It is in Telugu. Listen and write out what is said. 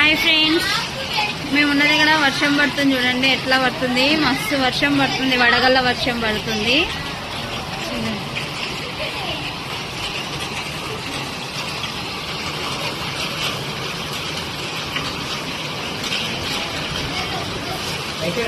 హాయ్ ఫ్రెండ్స్, మేము ఉన్న దగ్గర వర్షం పడుతుంది. చూడండి ఎట్లా పడుతుంది, మస్తు వర్షం పడుతుంది, వడగళ్ళ వర్షం పడుతుంది. అయితే